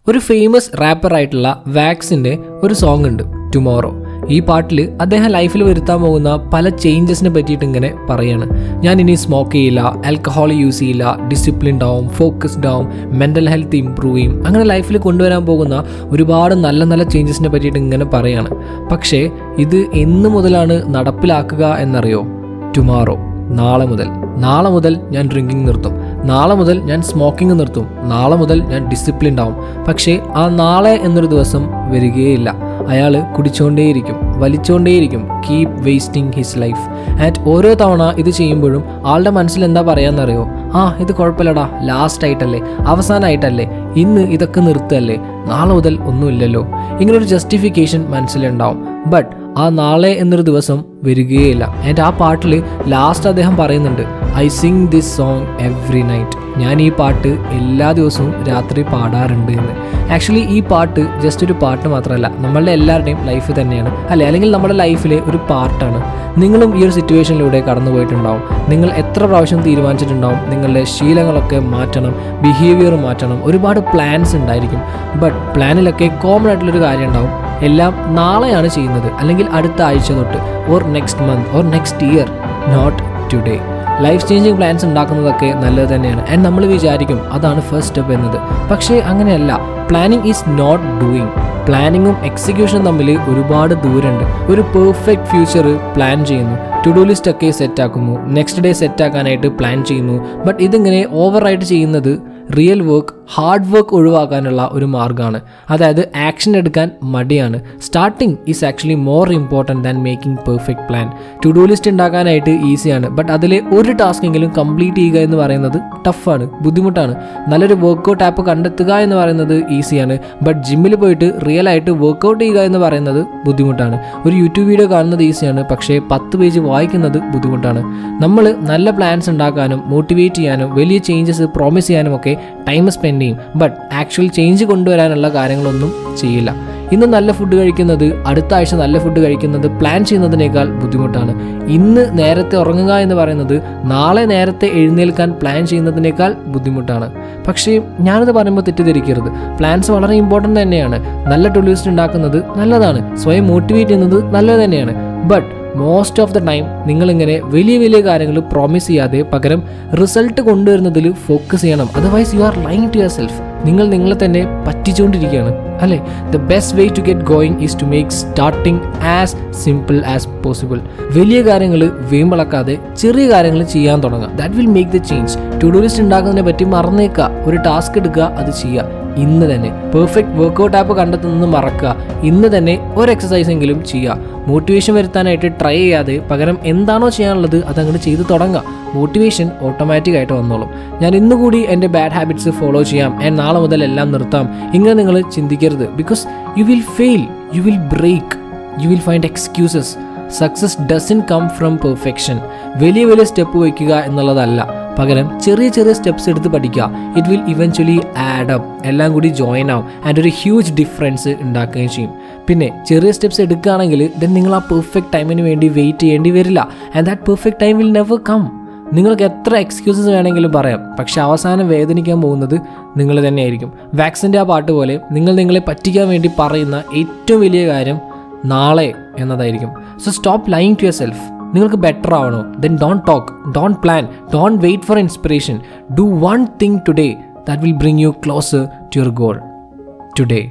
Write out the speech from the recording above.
ഒരു ഫേമസ് റാപ്പറായിട്ടുള്ള വാക്സിൻ്റെ ഒരു സോങ് ഉണ്ട്, ടുമോറോ. ഈ പാട്ടിൽ അദ്ദേഹം ലൈഫിൽ വരുത്താൻ പോകുന്ന പല ചേഞ്ചസിനെ പറ്റിയിട്ട് ഇങ്ങനെ പറയാണ്. ഞാൻ ഇനി സ്മോക്ക് ചെയ്യില്ല, ആൽക്കഹോൾ യൂസ് ചെയ്യില്ല, ഡിസിപ്ലിൻഡ് ആവും, ഫോക്കസ്ഡ് ആവും, മെൻ്റൽ ഹെൽത്ത് ഇമ്പ്രൂവ് ചെയ്യും. അങ്ങനെ ലൈഫിൽ കൊണ്ടുവരാൻ പോകുന്ന ഒരുപാട് നല്ല നല്ല ചേഞ്ചസിനെ പറ്റിയിട്ട് ഇങ്ങനെ പറയാണ്. പക്ഷേ ഇത് എന്ന് മുതലാണ് നടപ്പിലാക്കുക എന്നറിയോ? ടുമോറോ, നാളെ മുതൽ ഞാൻ ഡ്രിങ്കിങ് നിർത്തും, നാളെ മുതൽ ഞാൻ സ്മോക്കിംഗ് നിർത്തും, നാളെ മുതൽ ഞാൻ ഡിസിപ്ലിൻഡ് ആവും. പക്ഷേ ആ നാളെ എന്നൊരു ദിവസം വരികയില്ല. അയാൾ കുടിച്ചുകൊണ്ടേയിരിക്കും, വലിച്ചുകൊണ്ടേയിരിക്കും, keep wasting his life. And ഓരോ തവണ ഇത് ചെയ്യുമ്പോഴും ആളുടെ മനസ്സിൽ എന്താ പറയാമെന്നറിയോ? ഇത് കുഴപ്പമില്ലടാ, ലാസ്റ്റ് ആയിട്ടല്ലേ, അവസാനമായിട്ടല്ലേ, ഇന്ന് ഇതൊക്കെ നിർത്തല്ലേ, നാളെ മുതൽ ഒന്നുമില്ലല്ലോ. ഇങ്ങനൊരു ജസ്റ്റിഫിക്കേഷൻ മനസ്സിലുണ്ടാവും. ബട്ട് ആ നാളെ എന്നൊരു ദിവസം വരികയില്ല. ആൻഡ് ആ പാട്ടിൽ ലാസ്റ്റ് അദ്ദേഹം പറയുന്നുണ്ട്, I Singh this song every night. ഞാൻ ഈ പാട്ട് എല്ലാ ദിവസവും രാത്രി പാടാറുണ്ട് എന്ന്. ആക്ച്വലി ഈ പാട്ട് ജസ്റ്റ് ഒരു പാട്ട് മാത്രമല്ല, നമ്മളുടെ എല്ലാവരുടെയും ലൈഫ് തന്നെയാണ്, അല്ലേ? അല്ലെങ്കിൽ നമ്മുടെ ലൈഫിലെ ഒരു പാർട്ടാണ്. നിങ്ങളും ഈ ഒരു സിറ്റുവേഷനിലൂടെ കടന്നു പോയിട്ടുണ്ടാവും. നിങ്ങൾ എത്ര പ്രാവശ്യം തീരുമാനിച്ചിട്ടുണ്ടാവും നിങ്ങളുടെ ശീലങ്ങളൊക്കെ മാറ്റണം, ബിഹേവിയർ മാറ്റണം, ഒരുപാട് പ്ലാൻസ് ഉണ്ടായിരിക്കും. ബട്ട് പ്ലാനിലൊക്കെ കോമൺ ആയിട്ടുള്ളൊരു കാര്യം ഉണ്ടാവും, എല്ലാം നാളെയാണ് ചെയ്യുന്നത്, അല്ലെങ്കിൽ അടുത്ത ആഴ്ച തൊട്ട്, or next month, or next year, not today. Life changing plans ഉണ്ടാക്കുന്നതൊക്കെ നല്ലത് തന്നെയാണ്. ആൻഡ് നമ്മൾ വിചാരിക്കും അതാണ് ഫസ്റ്റ് സ്റ്റെപ്പ് എന്നത്. പക്ഷേ അങ്ങനെയല്ല. Planning is not doing. പ്ലാനിങ്ങും എക്സിക്യൂഷനും തമ്മിൽ ഒരുപാട് ദൂരമുണ്ട്. ഒരു പെർഫെക്റ്റ് ഫ്യൂച്ചർ പ്ലാൻ ചെയ്യുന്നു, ടു ഡു ലിസ്റ്റ് ഒക്കെ സെറ്റാക്കുന്നു, നെക്സ്റ്റ് ഡേ സെറ്റാക്കാനായിട്ട് പ്ലാൻ ചെയ്യുന്നു. ബട്ട് ഇതിങ്ങനെ ഓവറായിട്ട് ചെയ്യുന്നത് റിയൽ വർക്ക്, ഹാർഡ് വർക്ക് ഒഴിവാക്കാനുള്ള ഒരു മാർഗ്ഗമാണ്. അതായത് ആക്ഷൻ എടുക്കാൻ മടിയാണ്. Starting is actually more important than making perfect plan. To do list ഉണ്ടാക്കാനായിട്ട് ഈസിയാണ്, ബട്ട് അതിലെ ഒരു ടാസ്കെങ്കിലും കംപ്ലീറ്റ് ചെയ്യുക എന്ന് പറയുന്നത് ടഫാണ്, ബുദ്ധിമുട്ടാണ്. നല്ലൊരു വർക്കൗട്ട് ആപ്പ് കണ്ടെത്തുക എന്ന് പറയുന്നത് ഈസിയാണ്, ബട്ട് ജിമ്മിൽ പോയിട്ട് റിയൽ ആയിട്ട് വർക്കൗട്ട് ചെയ്യുക എന്ന് പറയുന്നത് ബുദ്ധിമുട്ടാണ്. ഒരു യൂട്യൂബ് വീഡിയോ കാണുന്നത് ഈസിയാണ്, പക്ഷേ 10 പേജ് വായിക്കുന്നത് ബുദ്ധിമുട്ടാണ്. നമ്മൾ നല്ല പ്ലാൻസ് ഉണ്ടാക്കാനും മോട്ടിവേറ്റ് ചെയ്യാനും വലിയ ചേഞ്ചസ് പ്രോമിസ് ചെയ്യാനും ഒക്കെ ടൈം സ്പെൻഡ് ചെയ്യും. ബട്ട് ആക്ച്വൽ ചേഞ്ച് കൊണ്ടുവരാനുള്ള കാര്യങ്ങളൊന്നും ചെയ്യില്ല. ഇന്ന് നല്ല ഫുഡ് കഴിക്കുന്നത് അടുത്ത ആഴ്ച നല്ല ഫുഡ് കഴിക്കുന്നത് പ്ലാൻ ചെയ്യുന്നതിനേക്കാൾ ബുദ്ധിമുട്ടാണ്. ഇന്ന് നേരത്തെ ഉറങ്ങുക എന്ന് പറയുന്നത് നാളെ നേരത്തെ എഴുന്നേൽക്കാൻ പ്ലാൻ ചെയ്യുന്നതിനേക്കാൾ ബുദ്ധിമുട്ടാണ്. പക്ഷേ ഞാനത് പറയുമ്പോൾ തെറ്റിദ്ധരിക്കരുത്. പ്ലാൻസ് വളരെ ഇമ്പോർട്ടൻ്റ് തന്നെയാണ്. നല്ല ടു ഡു ലിസ്റ്റ് ഉണ്ടാക്കുന്നത് നല്ലതാണ്, സ്വയം മോട്ടിവേറ്റ് ചെയ്യുന്നത് നല്ലത് തന്നെയാണ്. But most of the time നിങ്ങളിങ്ങനെ വലിയ വലിയ കാര്യങ്ങൾ പ്രോമിസ് ചെയ്യാതെ പകരം റിസൾട്ട് കൊണ്ടുവരുന്നതിൽ ഫോക്കസ് ചെയ്യണം. Otherwise you are lying to yourself. നിങ്ങൾ നിങ്ങളെ തന്നെ പറ്റിച്ചുകൊണ്ടിരിക്കുകയാണ്, അല്ലേ? The best way to get going is to make starting as simple as possible. വലിയ കാര്യങ്ങൾ വീമ്പളക്കാതെ ചെറിയ കാര്യങ്ങൾ ചെയ്യാൻ തുടങ്ങുക. That will make the change. To do list ഉണ്ടാക്കുന്നതിനെ പറ്റി മറന്നേക്കുക. ഒരു ടാസ്ക് എടുക്കുക, അത് ചെയ്യുക ഇന്ന് തന്നെ. പെർഫെക്റ്റ് വർക്കൗട്ട് ആപ്പ് കണ്ടെത്തുന്നത് മറക്കുക. ഇന്ന് തന്നെ ഒരു എക്സസൈസ് എങ്കിലും ചെയ്യുക. മോട്ടിവേഷൻ വരുത്താനായിട്ട് ട്രൈ ചെയ്യാതെ പകരം എന്താണോ ചെയ്യാനുള്ളത് അതങ്ങോട്ട് ചെയ്ത് തുടങ്ങുക. മോട്ടിവേഷൻ ഓട്ടോമാറ്റിക്കായിട്ട് വന്നോളും. ഞാൻ ഇന്നുകൂടി എൻ്റെ ബാഡ് ഹാബിറ്റ്സ് ഫോളോ ചെയ്യാം, നാളെ മുതൽ എല്ലാം നിർത്താം, ഇങ്ങനെ നിങ്ങൾ ചിന്തിക്കരുത്. Because you will fail, you will break, you will find excuses. Success doesn't come from perfection. വലിയ വലിയ സ്റ്റെപ്പ് വയ്ക്കുക എന്നുള്ളതല്ല, പകരം ചെറിയ ചെറിയ സ്റ്റെപ്സ് എടുത്ത് പഠിക്കുക. It will eventually add up, എല്ലാം കൂടി ജോയിൻ ആവും ആൻഡ് ഒരു ഹ്യൂജ് ഡിഫറൻസ് ഉണ്ടാക്കുകയും ചെയ്യും. പിന്നെ ചെറിയ സ്റ്റെപ്സ് എടുക്കുകയാണെങ്കിൽ ദെൻ നിങ്ങൾ ആ പെർഫെക്റ്റ് ടൈമിന് വേണ്ടി വെയിറ്റ് ചെയ്യേണ്ടി വരില്ല. And that perfect time will never come. നിങ്ങൾക്ക് എത്ര എക്സ്ക്യൂസസ് വേണമെങ്കിലും പറയാം, പക്ഷെ അവസാനം വേദനിക്കാൻ പോകുന്നത് നിങ്ങൾ തന്നെയായിരിക്കും. വാക്സിൻ്റെ ആ പാട്ട് പോലെ നിങ്ങൾ നിങ്ങളെ പറ്റിക്കാൻ വേണ്ടി പറയുന്ന ഏറ്റവും വലിയ കാര്യം നാളെ എന്നതായിരിക്കും. So stop lying to yourself. നിങ്ങൾക്ക് ബെറ്റർ ആവണോ? Then don't talk, don't plan, don't wait for inspiration. Do one thing today that will bring you closer to your goal today.